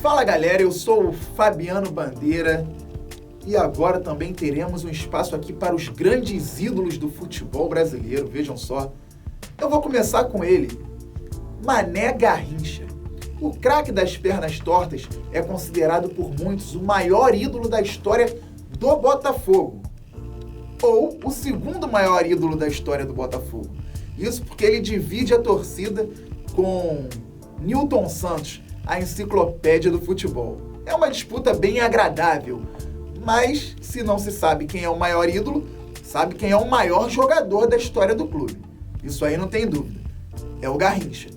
Fala galera, eu sou o Fabiano Bandeira e agora também teremos um espaço aqui para os grandes ídolos do futebol brasileiro, vejam só. Eu vou começar com ele, Mané Garrincha. O craque das pernas tortas é considerado por muitos o maior ídolo da história do Botafogo, ou o segundo maior ídolo da história do Botafogo. Isso porque ele divide a torcida com Newton Santos, a enciclopédia do futebol. É uma disputa bem agradável, mas se não se sabe quem é o maior ídolo, sabe quem é o maior jogador da história do clube. Isso aí não tem dúvida. É o Garrincha.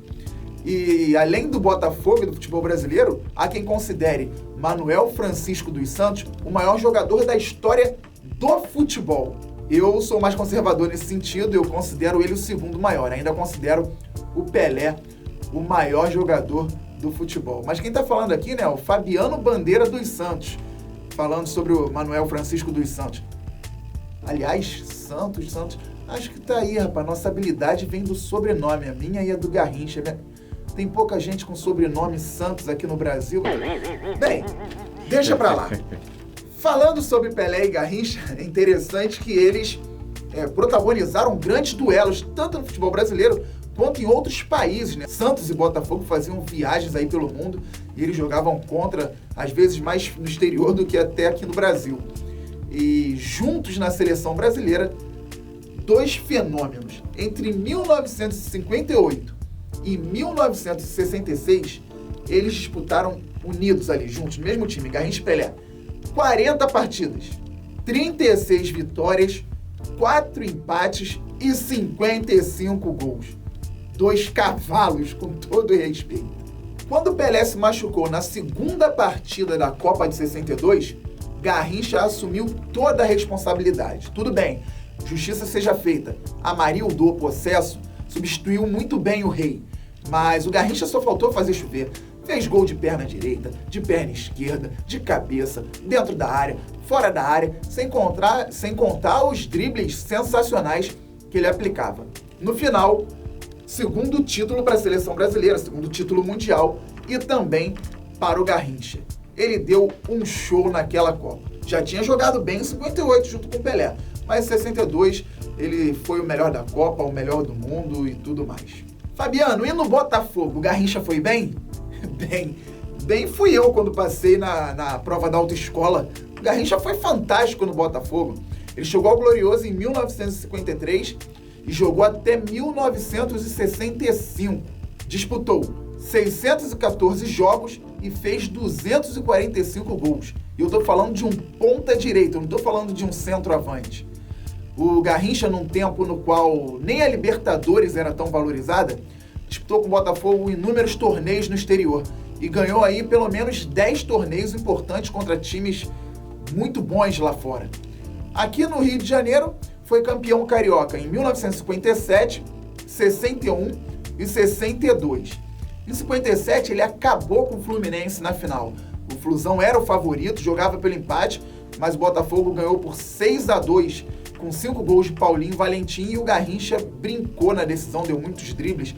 E além do Botafogo e do futebol brasileiro, há quem considere Manuel Francisco dos Santos o maior jogador da história do futebol. Eu sou mais conservador nesse sentido, eu considero ele o segundo maior. Ainda considero o Pelé o maior jogador do futebol. Mas quem está falando aqui, né, é o Fabiano Bandeira dos Santos, falando sobre o Manuel Francisco dos Santos. Aliás, Santos, acho que tá aí, rapaz. Nossa habilidade vem do sobrenome, a minha e a do Garrincha. Tem pouca gente com sobrenome Santos aqui no Brasil. Bem, deixa pra lá. Falando sobre Pelé e Garrincha, é interessante que eles protagonizaram grandes duelos, tanto no futebol brasileiro quanto em outros países, né? Santos e Botafogo faziam viagens aí pelo mundo e eles jogavam contra, às vezes, mais no exterior do que até aqui no Brasil. E juntos na seleção brasileira, dois fenômenos. Entre 1958 e 1966, eles disputaram unidos ali, juntos, mesmo time, Garrincha e Pelé. 40 partidas, 36 vitórias, 4 empates e 55 gols. 2 cavalos, com todo respeito. Quando Pelé se machucou na segunda partida da Copa de 62, Garrincha assumiu toda a responsabilidade. Tudo bem, justiça seja feita. Amarildo, o possesso, substituiu muito bem o rei. Mas o Garrincha só faltou fazer chover. Fez gol de perna direita, de perna esquerda, de cabeça, dentro da área, fora da área, sem contar os dribles sensacionais que ele aplicava. No final, segundo título para a seleção brasileira, segundo título mundial e também para o Garrincha. Ele deu um show naquela Copa. Já tinha jogado bem em 58 junto com o Pelé, mas em 62 ele foi o melhor da Copa, o melhor do mundo e tudo mais. Fabiano, e no Botafogo, o Garrincha foi bem? Bem fui eu quando passei na prova da autoescola. O Garrincha foi fantástico no Botafogo. Ele chegou ao Glorioso em 1953 e jogou até 1965. Disputou 614 jogos e fez 245 gols. E eu tô falando de um ponta direita, eu não tô falando de um centroavante. O Garrincha, num tempo no qual nem a Libertadores era tão valorizada, disputou com o Botafogo inúmeros torneios no exterior e ganhou aí pelo menos 10 torneios importantes contra times muito bons lá fora. Aqui no Rio de Janeiro, foi campeão carioca em 1957, 61 e 62. Em 57, ele acabou com o Fluminense na final. O Flusão era o favorito, jogava pelo empate, mas o Botafogo ganhou por 6-2, com 5 gols de Paulinho Valentim, e o Garrincha brincou na decisão, deu muitos dribles.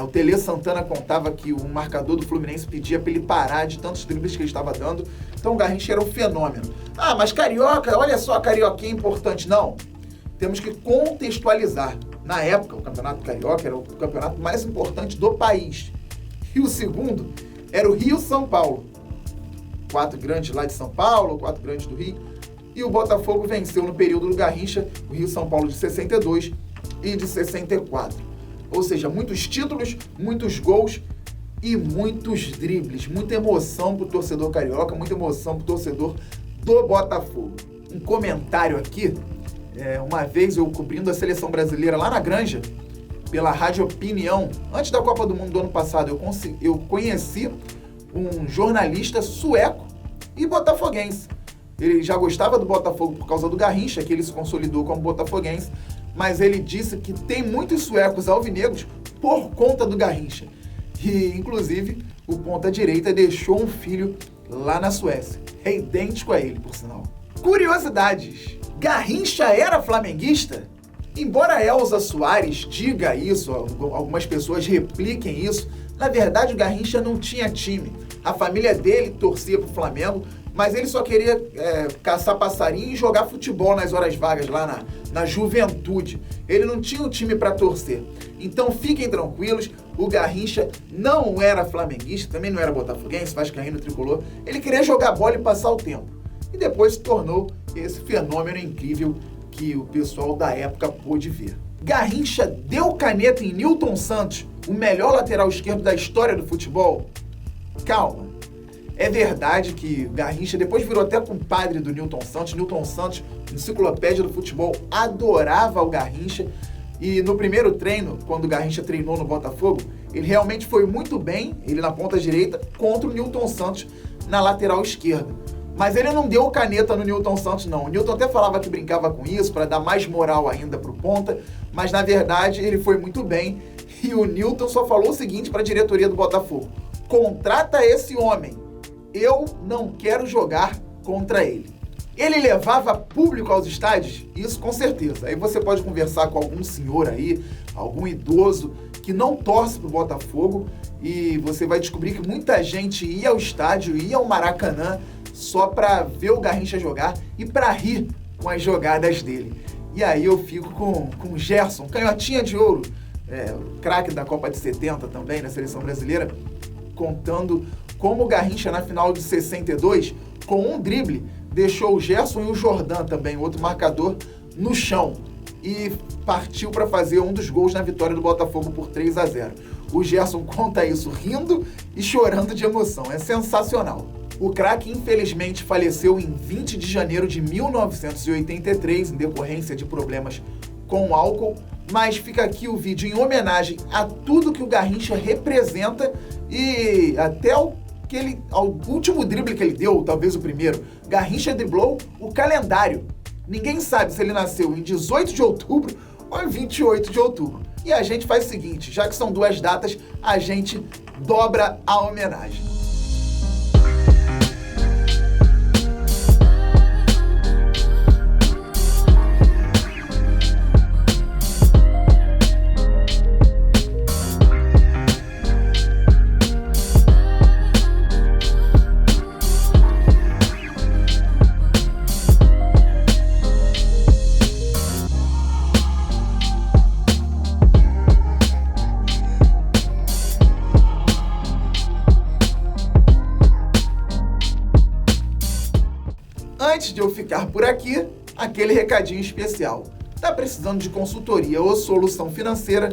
O Tele Santana contava que o marcador do Fluminense pedia para ele parar de tantos dribles que ele estava dando. Então o Garrincha era um fenômeno. Ah, mas carioca, olha só, a carioquinha é importante. Não, temos que contextualizar. Na época, o Campeonato Carioca era o campeonato mais importante do país. E o segundo era o Rio-São Paulo. 4 grandes lá de São Paulo, 4 grandes do Rio. E o Botafogo venceu no período do Garrincha o Rio-São Paulo de 62 e de 64. Ou seja, muitos títulos, muitos gols e muitos dribles. Muita emoção pro torcedor carioca, muita emoção pro torcedor do Botafogo. Um comentário aqui. Uma vez eu cobrindo a seleção brasileira lá na Granja, pela Rádio Opinião, antes da Copa do Mundo do ano passado, eu conheci um jornalista sueco e botafoguense. Ele já gostava do Botafogo por causa do Garrincha, que ele se consolidou como botafoguense, mas ele disse que tem muitos suecos alvinegros por conta do Garrincha. E, inclusive, o ponta-direita deixou um filho lá na Suécia. É idêntico a ele, por sinal. Curiosidades. Garrincha era flamenguista? Embora Elza Soares diga isso, algumas pessoas repliquem isso, na verdade o Garrincha não tinha time. A família dele torcia pro Flamengo, mas ele só queria caçar passarinho e jogar futebol nas horas vagas lá na juventude. Ele não tinha um time para torcer. Então fiquem tranquilos, o Garrincha não era flamenguista, também não era botafoguense, vascaíno, tricolor. Ele queria jogar bola e passar o tempo. E depois se tornou esse fenômeno incrível que o pessoal da época pôde ver. Garrincha deu caneta em Nilton Santos, o melhor lateral esquerdo da história do futebol? Calma. É verdade que Garrincha depois virou até compadre do Nilton Santos. Nilton Santos, enciclopédia do futebol, adorava o Garrincha. E no primeiro treino, quando o Garrincha treinou no Botafogo, ele realmente foi muito bem, ele na ponta direita, contra o Nilton Santos na lateral esquerda. Mas ele não deu caneta no Nilton Santos, não. O Nilton até falava que brincava com isso, para dar mais moral ainda pro ponta, mas na verdade ele foi muito bem. E o Nilton só falou o seguinte para a diretoria do Botafogo: contrata esse homem. Eu não quero jogar contra ele. Ele levava público aos estádios? Isso com certeza. Aí você pode conversar com algum senhor aí, algum idoso que não torce pro Botafogo, e você vai descobrir que muita gente ia ao estádio, ia ao Maracanã só para ver o Garrincha jogar e para rir com as jogadas dele. E aí eu fico com o Gerson, canhotinha de ouro, o craque da Copa de 70 também, na seleção brasileira, contando como o Garrincha na final de 62, com um drible, deixou o Gerson e o Jordan também, outro marcador, no chão. E partiu para fazer um dos gols na vitória do Botafogo por 3-0. O Gerson conta isso rindo e chorando de emoção. É sensacional. O craque infelizmente faleceu em 20 de janeiro de 1983, em decorrência de problemas com álcool. Mas fica aqui o vídeo em homenagem a tudo que o Garrincha representa e até ao último drible que ele deu, talvez o primeiro. Garrincha driblou o calendário. Ninguém sabe se ele nasceu em 18 de outubro ou em 28 de outubro. E a gente faz o seguinte, já que são duas datas, a gente dobra a homenagem. Antes de eu ficar por aqui, aquele recadinho especial. Tá precisando de consultoria ou solução financeira?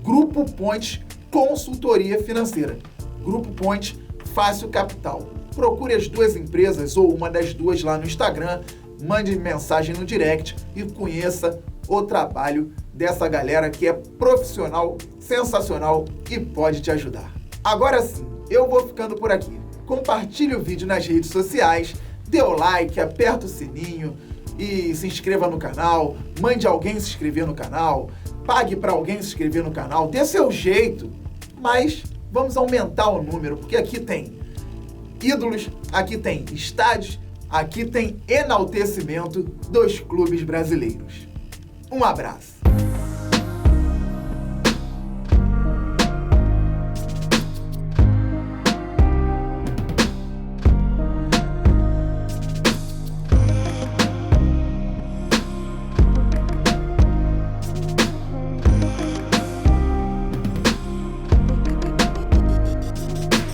Grupo Point Consultoria Financeira. Grupo Point Fácil Capital. Procure as duas empresas ou uma das duas lá no Instagram, mande mensagem no direct e conheça o trabalho dessa galera que é profissional, sensacional e pode te ajudar. Agora sim, eu vou ficando por aqui. Compartilhe o vídeo nas redes sociais, dê o like, aperta o sininho e se inscreva no canal, mande alguém se inscrever no canal, pague para alguém se inscrever no canal, dê seu jeito, mas vamos aumentar o número, porque aqui tem ídolos, aqui tem estádios, aqui tem enaltecimento dos clubes brasileiros. Um abraço.